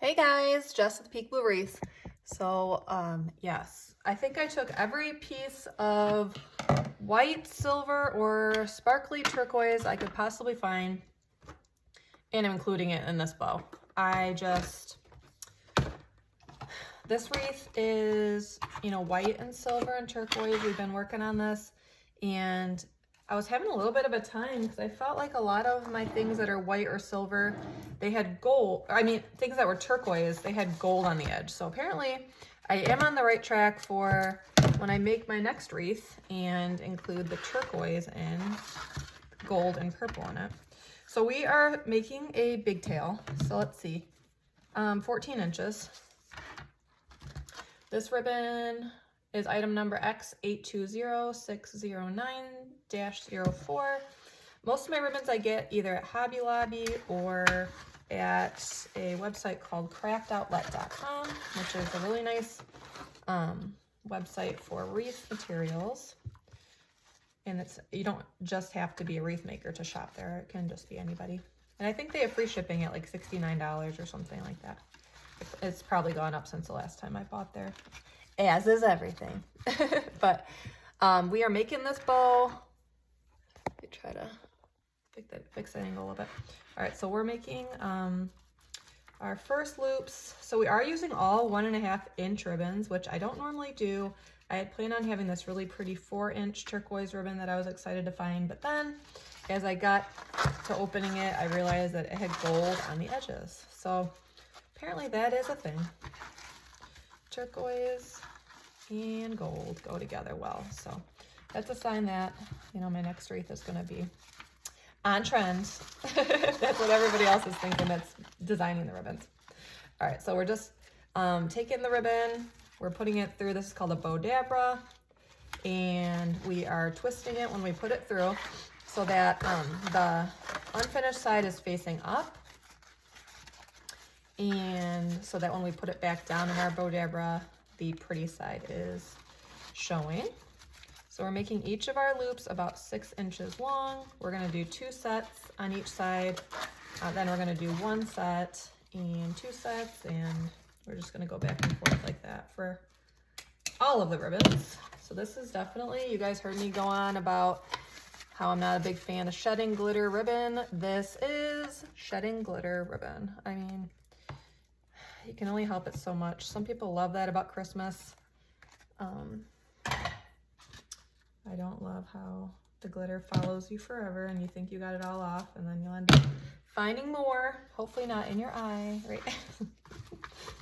Hey guys, Jess with Peak Blue Wreath. So, yes, I think I took every piece of white, silver, or sparkly turquoise I could possibly find, and I'm including it in this bow. This wreath is, white and silver and turquoise. We've been working on this, and I was having a little bit of a time because I felt like a lot of my things that are white or silver, they had gold. Things that were turquoise, they had gold on the edge. So apparently I am on the right track for when I make my next wreath and include the turquoise and gold and purple in it. So we are making a big tail. So let's see, 14 inches. This ribbon is item number X820609-04. Most of my ribbons I get either at Hobby Lobby or at a website called craftoutlet.com, which is a really nice website for wreath materials. And you don't just have to be a wreath maker to shop there. It can just be anybody. And I think they have free shipping at like $69 or something like that. It's probably gone up since the last time I bought there, as is everything. But we are making this bow. Let me try to fix that angle a little bit. All right, so we're making our first loops. So we are using all 1.5 inch ribbons, which I don't normally do. I had planned on having this really pretty 4-inch turquoise ribbon that I was excited to find, but then as I got to opening it, I realized that it had gold on the edges. So apparently that is a thing. Turquoise and gold go together well. So that's a sign that, my next wreath is going to be on trend. That's what everybody else is thinking that's designing the ribbons. All right, so we're just taking the ribbon, we're putting it through, this is called a bowdabra, and we are twisting it when we put it through so that the unfinished side is facing up, and so that when we put it back down in our bowdabra, the pretty side is showing. So we're making each of our loops about 6 inches long. We're gonna do 2 sets on each side. Then we're gonna do 1 set and 2 sets, and we're just gonna go back and forth like that for all of the ribbons. So this is definitely, you guys heard me go on about how I'm not a big fan of shedding glitter ribbon. This is shedding glitter ribbon. I mean, you can only help it so much. Some people love that about Christmas. I don't love how the glitter follows you forever and you think you got it all off, and then you'll end up finding more, hopefully not in your eye, right?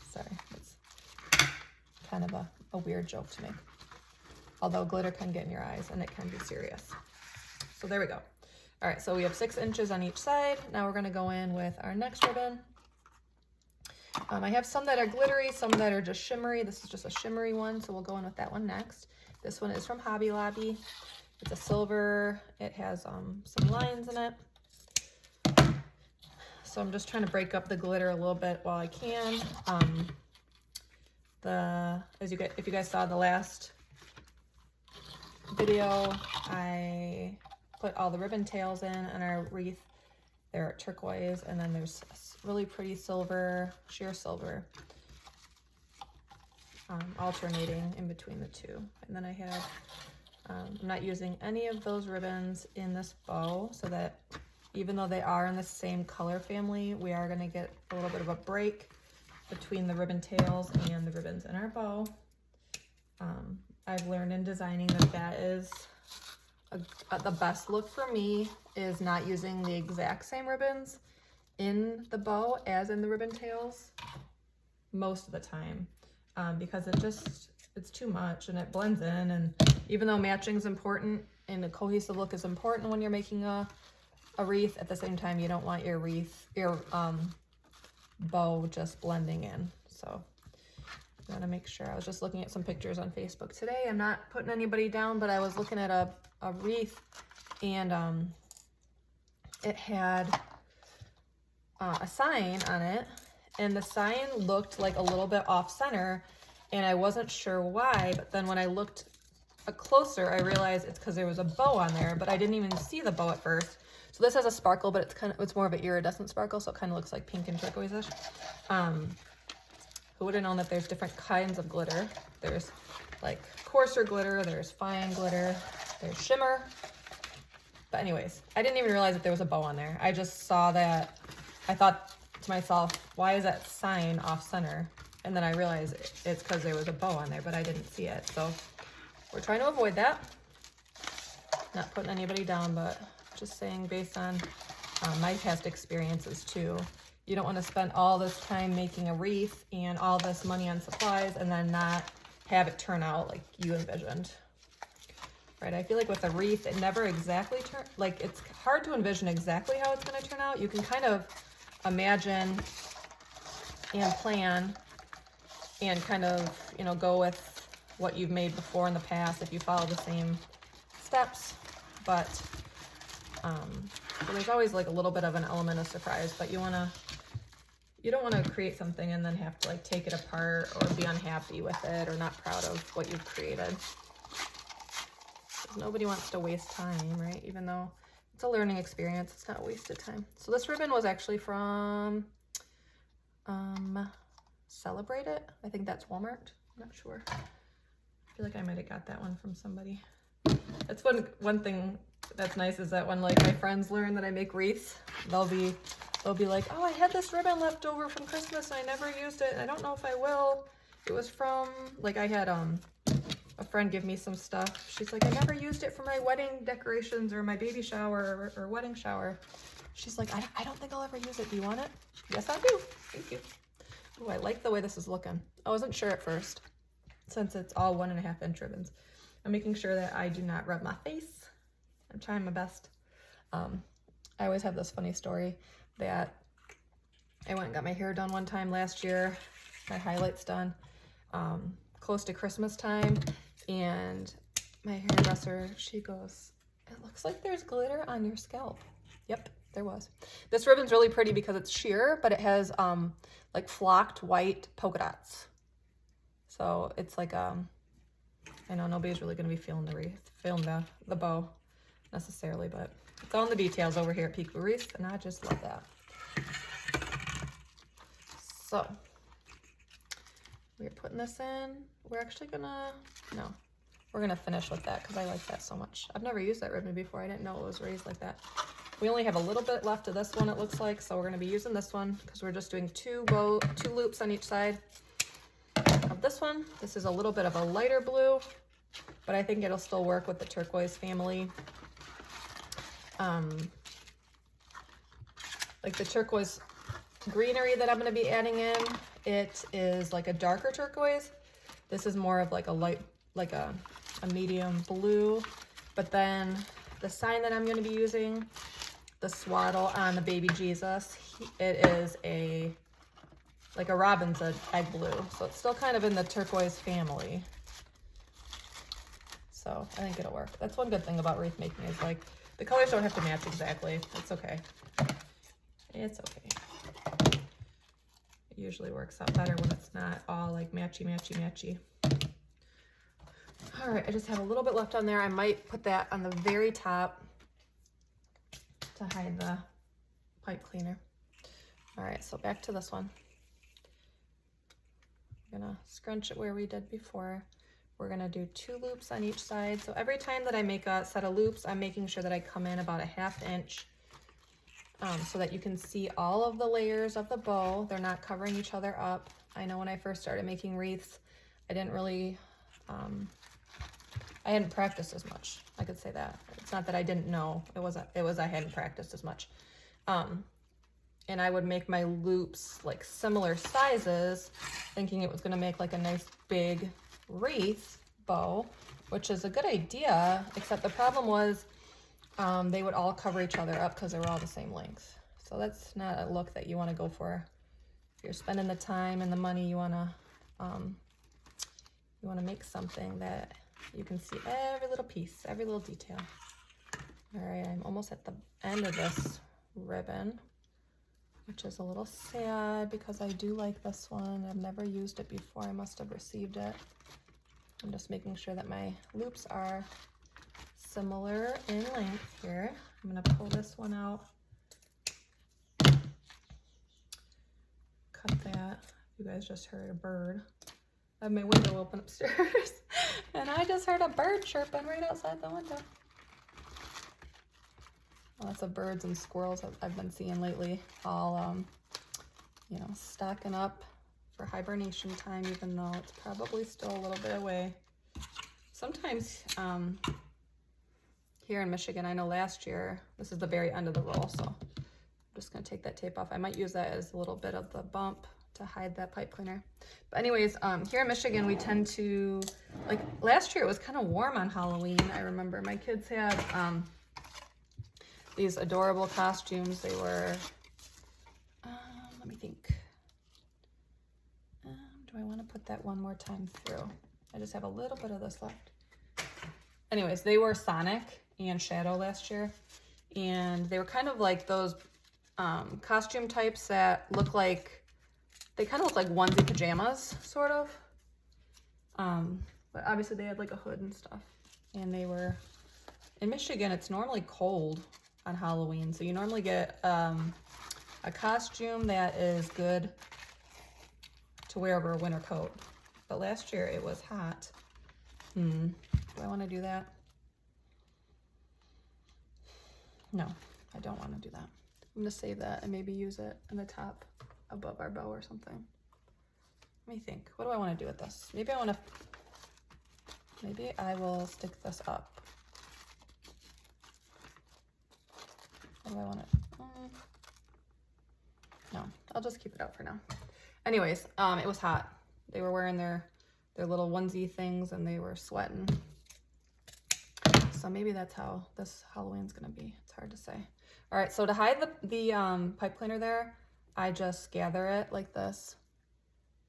Sorry, it's kind of a weird joke to make. Although glitter can get in your eyes and it can be serious. So there we go. All right, so we have 6 inches on each side. Now we're gonna go in with our next ribbon. I have some that are glittery, some that are just shimmery. This is just a shimmery one, so we'll go in with that one next. This one is from Hobby Lobby. It's a silver. It has some lines in it. So I'm just trying to break up the glitter a little bit while I can. If you guys saw the last video, I put all the ribbon tails in our wreath. They're turquoise, and then there's really pretty silver, sheer silver, alternating in between the two. And then I have, I'm not using any of those ribbons in this bow, so that even though they are in the same color family, we are going to get a little bit of a break between the ribbon tails and the ribbons in our bow. I've learned in designing that is the best look for me, is not using the exact same ribbons in the bow as in the ribbon tails most of the time, because it's too much and it blends in. And even though matching is important and a cohesive look is important when you're making a wreath, at the same time you don't want your bow just blending in. So I want to make sure. I was just looking at some pictures on Facebook today. I'm not putting anybody down, but I was looking at a wreath, and it had a sign on it, and the sign looked like a little bit off center, and I wasn't sure why. But then when I looked closer, I realized it's because there was a bow on there, but I didn't even see the bow at first. So this has a sparkle, but it's more of an iridescent sparkle, so it kind of looks like pink and turquoise-ish. Who would have known that there's different kinds of glitter? There's like coarser glitter, there's fine glitter, there's shimmer. But anyways, I didn't even realize that there was a bow on there. I just saw that. I thought to myself, why is that sign off center? And then I realized it's because there was a bow on there, but I didn't see it. So we're trying to avoid that. Not putting anybody down, but just saying based on my past experiences too. You don't want to spend all this time making a wreath and all this money on supplies and then not have it turn out like you envisioned. Right, I feel like with a wreath, it never exactly like it's hard to envision exactly how it's going to turn out. You can kind of imagine and plan and kind of, you know, go with what you've made before in the past if you follow the same steps. But so there's always like a little bit of an element of surprise, but you don't want to create something and then have to like take it apart or be unhappy with it or not proud of what you've created. Nobody wants to waste time, right? Even though it's a learning experience, it's not wasted time. So this ribbon was actually from Celebrate It. I think that's Walmart. I'm not sure. I feel like I might have got that one from somebody. That's one thing that's nice is that when like my friends learn that I make wreaths, they'll be like, oh, I had this ribbon left over from Christmas and I never used it and I don't know if I will. It was from, like I had a friend give me some stuff. She's like, I never used it for my wedding decorations or my baby shower or wedding shower. She's like, I don't think I'll ever use it. Do you want it? Yes, I do. Thank you. Oh, I like the way this is looking. I wasn't sure at first since it's all 1.5 inch ribbons. I'm making sure that I do not rub my face. I'm trying my best. I always have this funny story that I went and got my hair done one time last year, my highlights done, close to Christmas time, and my hairdresser, she goes, it looks like there's glitter on your scalp. Yep, there was. This ribbon's really pretty because it's sheer, but it has like flocked white polka dots. So it's like, I know nobody's really going to be feeling the wreath, feeling the bow necessarily, but it's all in the details over here at Peekaboo Wreaths, and I just love that. So we're putting this in. We're actually gonna, no, we're gonna finish with that because I like that so much. I've never used that ribbon before. I didn't know it was raised like that. We only have a little bit left of this one, it looks like, so we're gonna be using this one because we're just doing two loops on each side of this one. This is a little bit of a lighter blue, but I think it'll still work with the turquoise family. Like the turquoise greenery that I'm going to be adding in, it is like a darker turquoise. This is more of like a light, like a medium blue. But then the sign that I'm going to be using, the swaddle on the baby Jesus, it is like a robin's egg blue. So it's still kind of in the turquoise family. So I think it'll work. That's one good thing about wreath making is like the colors don't have to match exactly. It's okay. It's okay. It usually works out better when it's not all like matchy, matchy, matchy. All right, I just have a little bit left on there. I might put that on the very top to hide the pipe cleaner. All right, so back to this one. I'm gonna scrunch it where we did before. We're gonna do 2 loops on each side. So every time that I make a set of loops, I'm making sure that I come in about 1/2 inch so that you can see all of the layers of the bow. They're not covering each other up. I know when I first started making wreaths, I didn't really, I hadn't practiced as much. I could say that. It's not that I didn't know, it was I hadn't practiced as much. And I would make my loops like similar sizes, thinking it was gonna make like a nice big wreath bow, which is a good idea, except the problem was they would all cover each other up because they were all the same length. So that's not a look that you want to go for. If you're spending the time and the money, you want to make something that you can see every little piece, every little detail. All right, I'm almost at the end of this ribbon, which is a little sad because I do like this one. I've never used it before. I must have received it. I'm just making sure that my loops are similar in length here. I'm gonna pull this one out. Cut that. You guys just heard a bird. I have my window open upstairs and I just heard a bird chirping right outside the window. Lots of birds and squirrels I've been seeing lately, all, you know, stocking up for hibernation time, even though it's probably still a little bit away. Sometimes here in Michigan, I know last year, this is the very end of the roll, so I'm just gonna take that tape off. I might use that as a little bit of the bump to hide that pipe cleaner. But anyways, here in Michigan, we tend to, like last year it was kind of warm on Halloween. I remember my kids had these adorable costumes. They were, let me think. Do I want to put that one more time through? I just have a little bit of this left. Anyways, they were Sonic and Shadow last year. And they were kind of like those costume types that look like, they kind of look like onesie pajamas, sort of. But obviously they had like a hood and stuff. And they were, in Michigan, it's normally cold on Halloween. So you normally get a costume that is good to wear over a winter coat. But last year it was hot. Do I want to do that? No, I don't want to do that. I'm going to save that and maybe use it in the top above our bow or something. Let me think. What do I want to do with this? Maybe I will stick this up. What do I want to? No, I'll just keep it out for now. Anyways, it was hot. They were wearing their little onesie things and they were sweating. So maybe that's how this Halloween's gonna be. It's hard to say. All right, so to hide the pipe cleaner there, I just gather it like this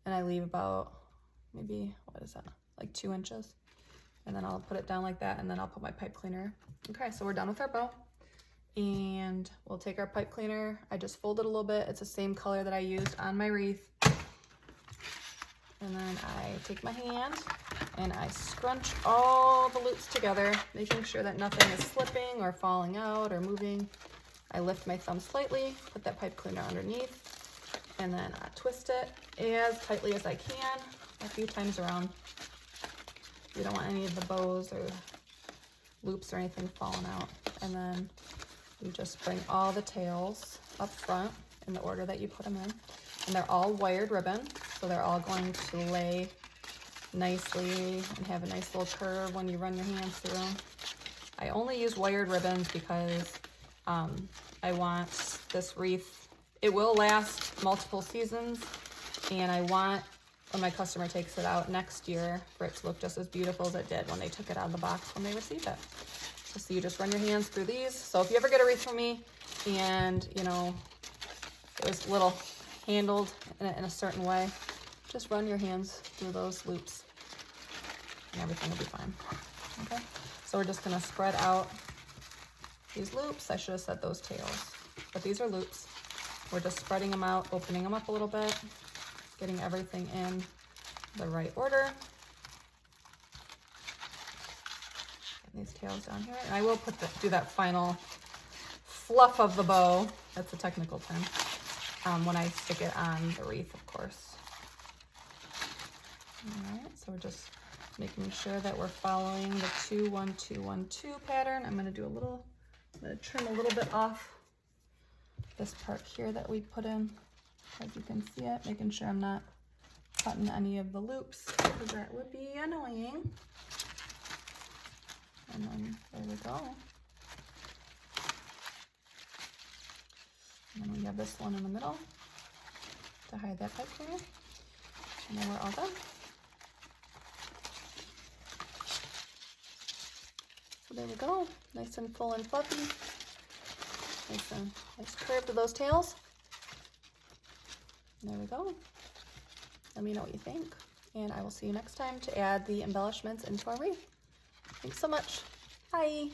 and I leave about maybe, what is that? Like 2 inches. And then I'll put it down like that and then I'll put my pipe cleaner. Okay, so we're done with our bow. And we'll take our pipe cleaner. I just fold it a little bit. It's the same color that I used on my wreath. And then I take my hand and I scrunch all the loops together, making sure that nothing is slipping or falling out or moving. I lift my thumb slightly, put that pipe cleaner underneath, and then I twist it as tightly as I can, a few times around. You don't want any of the bows or loops or anything falling out. And then you just bring all the tails up front in the order that you put them in. And they're all wired ribbon, so they're all going to lay nicely and have a nice little curve when you run your hands through them. I only use wired ribbons because I want this wreath, it will last multiple seasons, and I want, when my customer takes it out next year, for it to look just as beautiful as it did when they took it out of the box when they received it. So you just run your hands through these. So if you ever get a wreath from me and, you know, it was a little handled in a certain way, just run your hands through those loops and everything will be fine. Okay, so we're just gonna spread out these loops. I should have said those tails, but these are loops. We're just spreading them out, opening them up a little bit, getting everything in the right order. These tails down here, and I will do that final fluff of the bow, that's the technical term, when I stick it on the wreath, of course. All right, so we're just making sure that we're following the 2, 1, 2, 1, 2 pattern. I'm going to trim a little bit off this part here that we put in, as you can see it, making sure I'm not cutting any of the loops, because that would be annoying. And then there we go. And then we have this one in the middle to hide that pipe cleaner. And then we're all done. So there we go. Nice and full and fluffy. Nice curve to those tails. And there we go. Let me know what you think. And I will see you next time to add the embellishments into our wreath. Thanks so much. Bye.